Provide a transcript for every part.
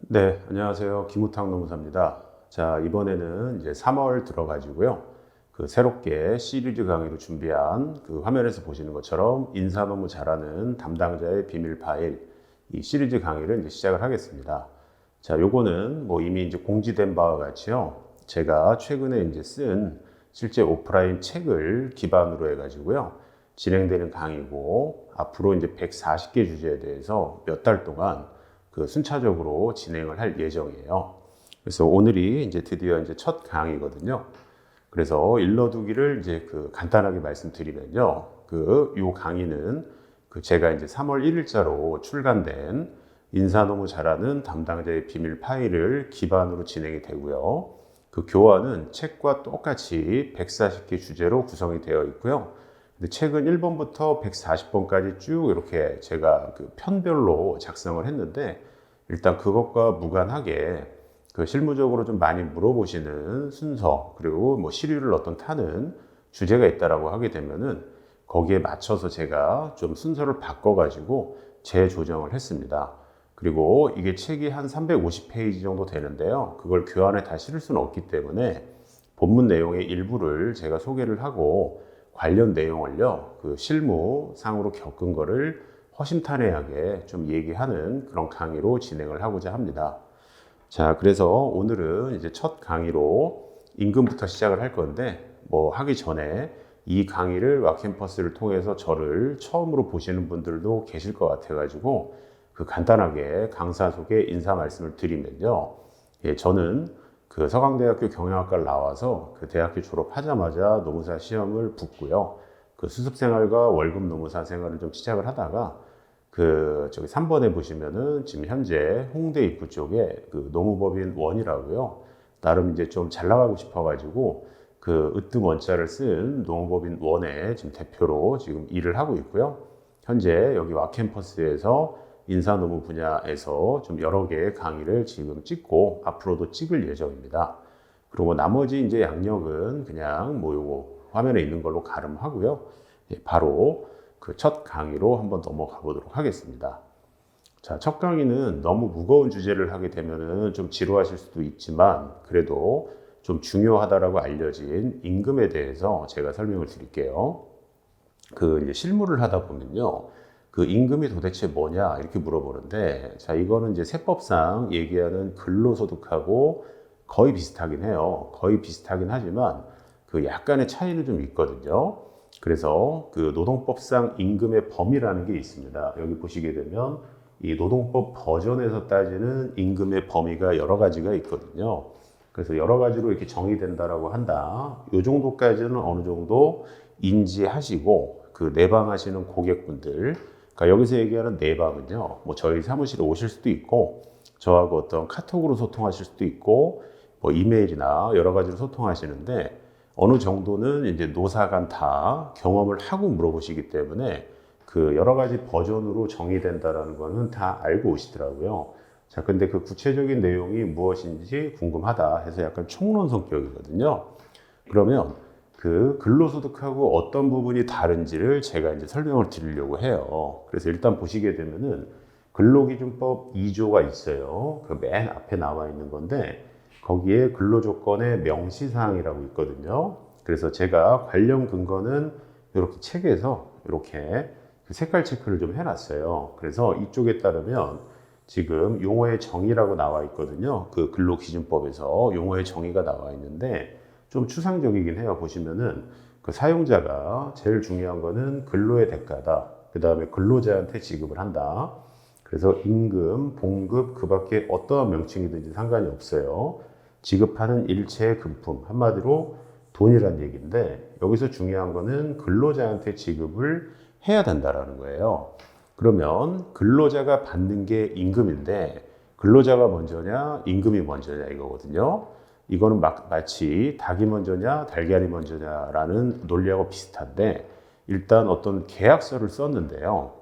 네, 안녕하세요. 김우탁 노무사입니다. 자, 이번에는 이제 3월 들어가지고요. 새롭게 시리즈 강의로 준비한 화면에서 보시는 것처럼 인사 너무 잘하는 담당자의 비밀 파일 이 시리즈 강의를 이제 시작을 하겠습니다. 자, 요거는 뭐 이미 이제 공지된 바와 같이요. 제가 최근에 이제 쓴 실제 오프라인 책을 기반으로 해가지고요. 진행되는 강의고 앞으로 이제 140개 주제에 대해서 몇 달 동안 순차적으로 진행을 할 예정이에요. 그래서 오늘이 이제 드디어 이제 첫 강의거든요. 그래서 일러두기를 이제 간단하게 말씀드리면요. 요 강의는 제가 이제 3월 1일자로 출간된 인사 너무 잘하는 담당자의 비밀 파일을 기반으로 진행이 되고요. 교환은 책과 똑같이 140개 주제로 구성이 되어 있고요. 근데 책은 1번부터 140번까지 쭉 이렇게 제가 편별로 작성을 했는데 일단 그것과 무관하게 실무적으로 좀 많이 물어보시는 순서 그리고 뭐 시류를 어떤 타는 주제가 있다라고 하게 되면은 거기에 맞춰서 제가 좀 순서를 바꿔가지고 재조정을 했습니다. 그리고 이게 책이 한 350페이지 정도 되는데요. 그걸 교환에 다 실을 수는 없기 때문에 본문 내용의 일부를 제가 소개를 하고 관련 내용을요, 실무상으로 겪은 거를 허심탄회하게 좀 얘기하는 그런 강의로 진행을 하고자 합니다. 자, 그래서 오늘은 이제 첫 강의로 임금부터 시작을 할 건데, 뭐 하기 전에 이 강의를 와캠퍼스를 통해서 저를 처음으로 보시는 분들도 계실 것 같아가지고, 간단하게 강사 소개 인사 말씀을 드리면요. 예, 저는 서강대학교 경영학과를 나와서 대학교 졸업하자마자 노무사 시험을 붙고요. 수습생활과 월급 노무사 생활을 좀 시작을 하다가 저기 3번에 보시면은 지금 현재 홍대 입구 쪽에 노무법인 원이라고요. 나름 이제 좀 잘 나가고 싶어가지고 으뜸 원자를 쓴 노무법인 원의 지금 대표로 지금 일을 하고 있고요. 현재 여기 와캠퍼스에서 인사노무 분야에서 좀 여러 개의 강의를 지금 찍고 앞으로도 찍을 예정입니다. 그리고 나머지 이제 양력은 그냥 뭐 요거 화면에 있는 걸로 가름하고요. 바로 첫 강의로 한번 넘어가 보도록 하겠습니다. 자, 첫 강의는 너무 무거운 주제를 하게 되면은 좀 지루하실 수도 있지만 그래도 좀 중요하다라고 알려진 임금에 대해서 제가 설명을 드릴게요. 이제 실무를 하다 보면요. 임금이 도대체 뭐냐 이렇게 물어보는데 자 이거는 이제 세법상 얘기하는 근로소득하고 거의 비슷하긴 해요. 거의 비슷하긴 하지만 약간의 차이는 좀 있거든요. 그래서 노동법상 임금의 범위라는 게 있습니다. 여기 보시게 되면 이 노동법 버전에서 따지는 임금의 범위가 여러 가지가 있거든요. 그래서 여러 가지로 이렇게 정의된다라고 한다. 이 정도까지는 어느 정도 인지하시고 내방하시는 고객분들 그러니까 여기서 얘기하는 내방은요, 뭐 저희 사무실에 오실 수도 있고, 저하고 어떤 카톡으로 소통하실 수도 있고, 뭐 이메일이나 여러 가지로 소통하시는데, 어느 정도는 이제 노사 간 다 경험을 하고 물어보시기 때문에 여러 가지 버전으로 정의된다라는 거는 다 알고 오시더라고요. 자, 근데 구체적인 내용이 무엇인지 궁금하다 해서 약간 총론 성격이거든요. 그러면 근로소득하고 어떤 부분이 다른지를 제가 이제 설명을 드리려고 해요. 그래서 일단 보시게 되면은 근로기준법 2조가 있어요. 맨 앞에 나와 있는 건데 거기에 근로조건의 명시사항이라고 있거든요. 그래서 제가 관련 근거는 이렇게 책에서 이렇게 색깔 체크를 좀 해놨어요. 그래서 이쪽에 따르면 지금 용어의 정의라고 나와 있거든요. 근로기준법에서 용어의 정의가 나와 있는데 좀 추상적이긴 해요. 보시면은 사용자가 제일 중요한 거는 근로의 대가다. 그 다음에 근로자한테 지급을 한다. 그래서 임금, 봉급, 그 밖에 어떠한 명칭이든지 상관이 없어요. 지급하는 일체의 금품, 한마디로 돈이란 얘기인데 여기서 중요한 거는 근로자한테 지급을 해야 된다라는 거예요. 그러면 근로자가 받는 게 임금인데 근로자가 먼저냐, 임금이 먼저냐 이거거든요. 이거는 마치 닭이 먼저냐 달걀이 먼저냐라는 논리하고 비슷한데 일단 어떤 계약서를 썼는데요.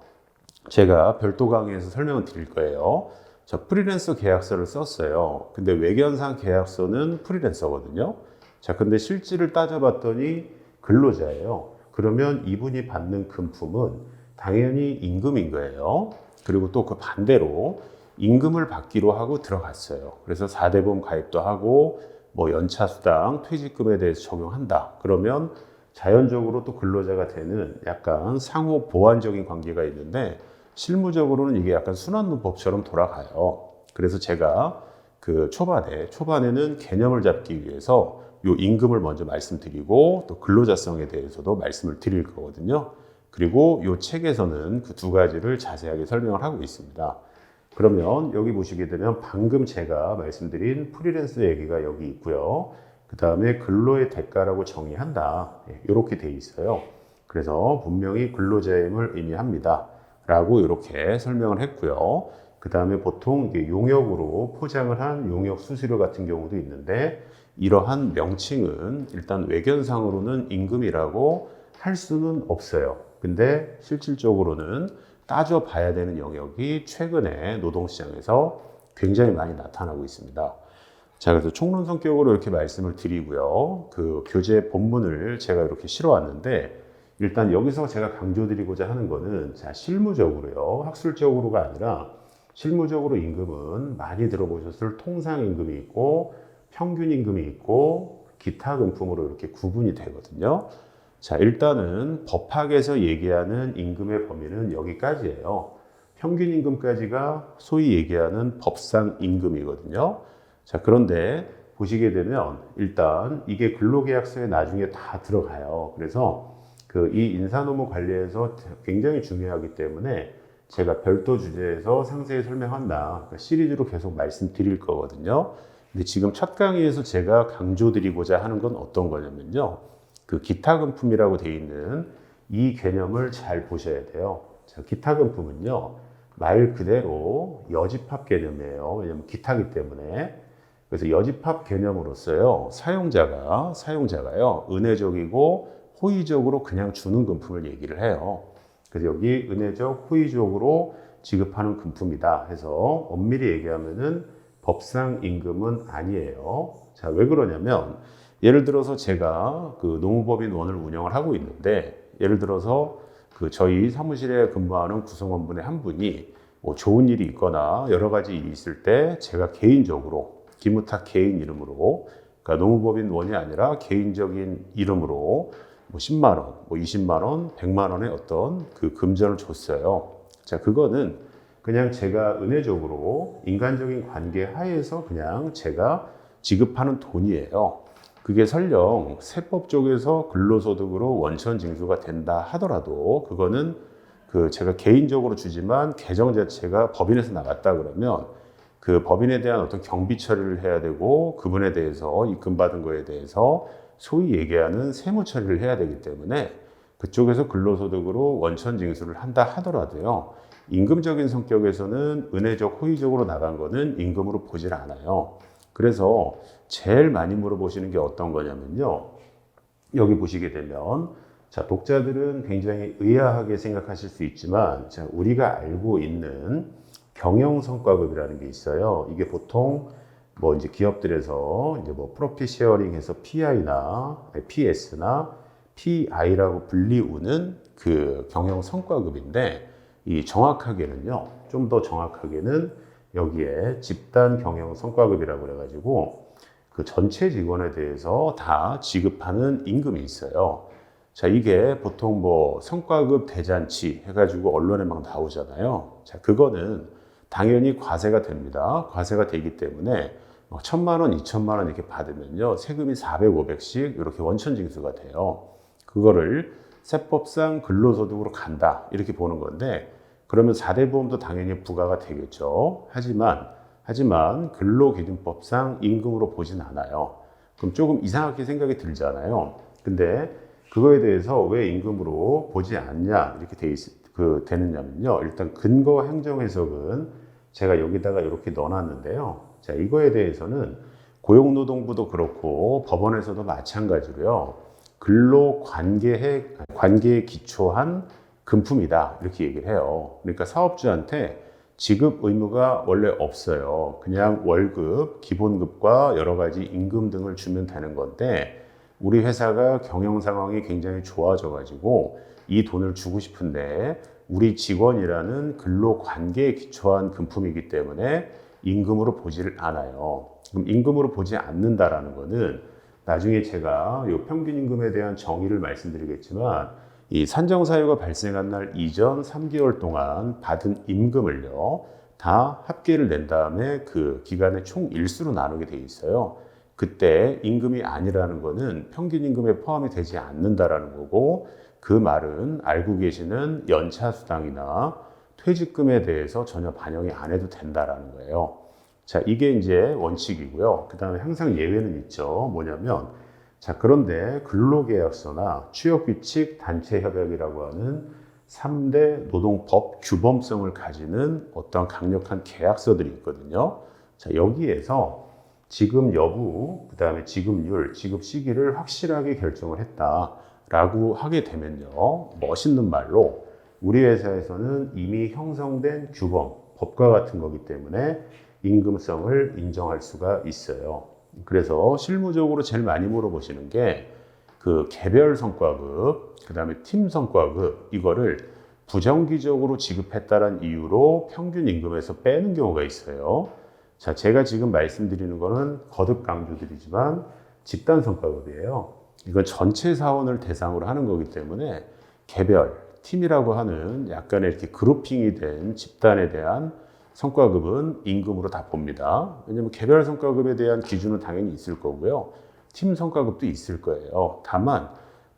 제가 별도 강의에서 설명을 드릴 거예요. 저 프리랜서 계약서를 썼어요. 근데 외견상 계약서는 프리랜서거든요. 자, 근데 실질을 따져봤더니 근로자예요. 그러면 이분이 받는 금품은 당연히 임금인 거예요. 그리고 또 반대로 임금을 받기로 하고 들어갔어요. 그래서 4대 보험 가입도 하고 뭐 연차 수당, 퇴직금에 대해서 적용한다. 그러면 자연적으로 또 근로자가 되는 약간 상호 보완적인 관계가 있는데 실무적으로는 이게 약간 순환문법처럼 돌아가요. 그래서 제가 그 초반에는 개념을 잡기 위해서 요 임금을 먼저 말씀드리고 또 근로자성에 대해서도 말씀을 드릴 거거든요. 그리고 요 책에서는 그 두 가지를 자세하게 설명을 하고 있습니다. 그러면 여기 보시게 되면 방금 제가 말씀드린 프리랜서 얘기가 여기 있고요. 그 다음에 근로의 대가라고 정의한다. 이렇게 돼 있어요. 그래서 분명히 근로자임을 의미합니다. 라고 이렇게 설명을 했고요. 그 다음에 보통 이게 용역으로 포장을 한 용역 수수료 같은 경우도 있는데 이러한 명칭은 일단 외견상으로는 임금이라고 할 수는 없어요. 근데 실질적으로는 따져봐야 되는 영역이 최근에 노동시장에서 굉장히 많이 나타나고 있습니다. 자, 그래서 총론 성격으로 이렇게 말씀을 드리고요. 그 교재 본문을 제가 이렇게 실어왔는데 일단 여기서 제가 강조드리고자 하는 거는 자, 실무적으로요. 학술적으로가 아니라 실무적으로 임금은 많이 들어보셨을 통상임금이 있고 평균임금이 있고 기타 금품으로 이렇게 구분이 되거든요. 자, 일단은 법학에서 얘기하는 임금의 범위는 여기까지예요. 평균임금까지가 소위 얘기하는 법상임금이거든요. 자, 그런데 보시게 되면 일단 이게 근로계약서에 나중에 다 들어가요. 그래서 그 이 인사노무 관리에서 굉장히 중요하기 때문에 제가 별도 주제에서 상세히 설명한다. 그러니까 시리즈로 계속 말씀드릴 거거든요. 근데 지금 첫 강의에서 제가 강조드리고자 하는 건 어떤 거냐면요. 그 기타금품이라고 되어 있는 이 개념을 잘 보셔야 돼요. 자, 기타금품은요. 말 그대로 여집합 개념이에요. 왜냐면 기타기 때문에. 그래서 여집합 개념으로서요. 사용자가요. 은혜적이고 호의적으로 그냥 주는 금품을 얘기를 해요. 그래서 여기 은혜적, 호의적으로 지급하는 금품이다 해서 엄밀히 얘기하면은 법상 임금은 아니에요. 자, 왜 그러냐면 예를 들어서 제가 그 노무법인 원을 운영을 하고 있는데 예를 들어서 그 저희 사무실에 근무하는 구성원분의 한 분이 뭐 좋은 일이 있거나 여러 가지 일이 있을 때 제가 개인적으로 김우탁 개인 이름으로 그러니까 노무법인 원이 아니라 개인적인 이름으로 뭐 10만 원, 뭐 20만 원, 100만 원의 어떤 그 금전을 줬어요. 자, 그거는 그냥 제가 은혜적으로 인간적인 관계 하에서 그냥 제가 지급하는 돈이에요. 그게 설령 세법 쪽에서 근로소득으로 원천 징수가 된다 하더라도 그거는 그 제가 개인적으로 주지만 계정 자체가 법인에서 나갔다 그러면 그 법인에 대한 어떤 경비 처리를 해야 되고 그분에 대해서 입금받은 거에 대해서 소위 얘기하는 세무 처리를 해야 되기 때문에 그쪽에서 근로소득으로 원천 징수를 한다 하더라도요. 임금적인 성격에서는 은혜적, 호의적으로 나간 거는 임금으로 보질 않아요. 그래서 제일 많이 물어보시는 게 어떤 거냐면요. 여기 보시게 되면 자, 독자들은 굉장히 의아하게 생각하실 수 있지만 자, 우리가 알고 있는 경영성과급이라는 게 있어요. 이게 보통 뭐 이제 기업들에서 이제 뭐 프로핏 쉐어링해서 PI나 PS나 PI라고 불리우는 그 경영 성과급인데 이 정확하게는요. 좀 더 정확하게는 여기에 집단 경영 성과급이라고 그래 가지고 그 전체 직원에 대해서 다 지급하는 임금이 있어요. 자, 이게 보통 뭐 성과급 대잔치 해 가지고 언론에 막 나오잖아요. 자, 그거는 당연히 과세가 됩니다. 과세가 되기 때문에 1,000만 원, 2,000만 원 이렇게 받으면요. 세금이 400, 500씩 이렇게 원천 징수가 돼요. 그거를 세법상 근로소득으로 간다. 이렇게 보는 건데 그러면 4대 보험도 당연히 부과가 되겠죠. 하지만 근로기준법상 임금으로 보진 않아요. 그럼 조금 이상하게 생각이 들잖아요. 근데 그거에 대해서 왜 임금으로 보지 않냐 이렇게 되느냐면요. 일단 근거 행정 해석은 제가 여기다가 이렇게 넣어놨는데요. 자, 이거에 대해서는 고용노동부도 그렇고 법원에서도 마찬가지로요. 관계에 기초한 금품이다 이렇게 얘기를 해요. 그러니까 사업주한테 지급 의무가 원래 없어요. 그냥 월급, 기본급과 여러 가지 임금 등을 주면 되는 건데 우리 회사가 경영 상황이 굉장히 좋아져 가지고 이 돈을 주고 싶은데 우리 직원이라는 근로 관계에 기초한 금품이기 때문에 임금으로 보지를 않아요. 그럼 임금으로 보지 않는다라는 거는 나중에 제가 이 평균 임금에 대한 정의를 말씀드리겠지만 이 산정사유가 발생한 날 이전 3개월 동안 받은 임금을요, 다 합계를 낸 다음에 그 기간의 총 일수로 나누게 돼 있어요. 그때 임금이 아니라는 거는 평균 임금에 포함이 되지 않는다라는 거고, 그 말은 알고 계시는 연차 수당이나 퇴직금에 대해서 전혀 반영이 안 해도 된다라는 거예요. 자, 이게 이제 원칙이고요. 그 다음에 항상 예외는 있죠. 뭐냐면, 자, 그런데 근로계약서나 취업규칙 단체협약이라고 하는 3대 노동법 규범성을 가지는 어떤 강력한 계약서들이 있거든요. 자, 여기에서 지급 여부, 그 다음에 지급률, 지급 시기를 확실하게 결정을 했다라고 하게 되면요, 멋있는 말로 우리 회사에서는 이미 형성된 규범, 법과 같은 거기 때문에 임금성을 인정할 수가 있어요. 그래서 실무적으로 제일 많이 물어보시는 게 그 개별 성과급, 그 다음에 팀 성과급, 이거를 부정기적으로 지급했다는 이유로 평균 임금에서 빼는 경우가 있어요. 자, 제가 지금 말씀드리는 거는 거듭 강조드리지만 집단 성과급이에요. 이건 전체 사원을 대상으로 하는 거기 때문에 개별, 팀이라고 하는 약간의 이렇게 그룹핑이 된 집단에 대한 성과급은 임금으로 다 봅니다. 왜냐하면 개별 성과급에 대한 기준은 당연히 있을 거고요. 팀 성과급도 있을 거예요. 다만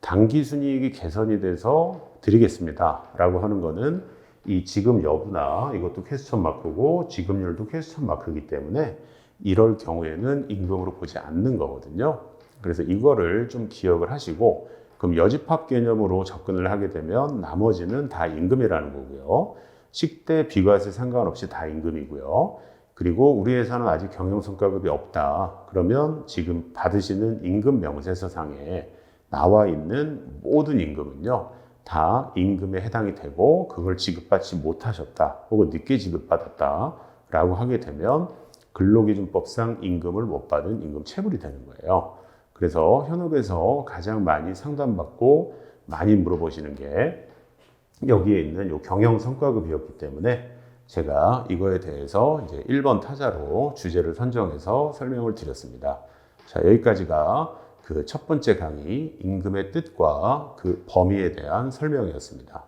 단기 순이익이 개선이 돼서 드리겠습니다 라고 하는 거는 이 지급 여부나 이것도 퀘스천 마크고 지급률도 퀘스천 마크이기 때문에 이럴 경우에는 임금으로 보지 않는 거거든요. 그래서 이거를 좀 기억을 하시고, 그럼 여집합 개념으로 접근을 하게 되면 나머지는 다 임금이라는 거고요. 식대 비과세 상관없이 다 임금이고요. 그리고 우리 회사는 아직 경영성과급이 없다. 그러면 지금 받으시는 임금 명세서상에 나와 있는 모든 임금은요, 다 임금에 해당이 되고 그걸 지급받지 못하셨다 혹은 늦게 지급받았다 라고 하게 되면 근로기준법상 임금을 못 받은 임금 체불이 되는 거예요. 그래서 현업에서 가장 많이 상담받고 많이 물어보시는 게 여기에 있는 요 경영성과급이었기 때문에 제가 이거에 대해서 이제 1번 타자로 주제를 선정해서 설명을 드렸습니다. 자, 여기까지가 그 첫 번째 강의 임금의 뜻과 그 범위에 대한 설명이었습니다.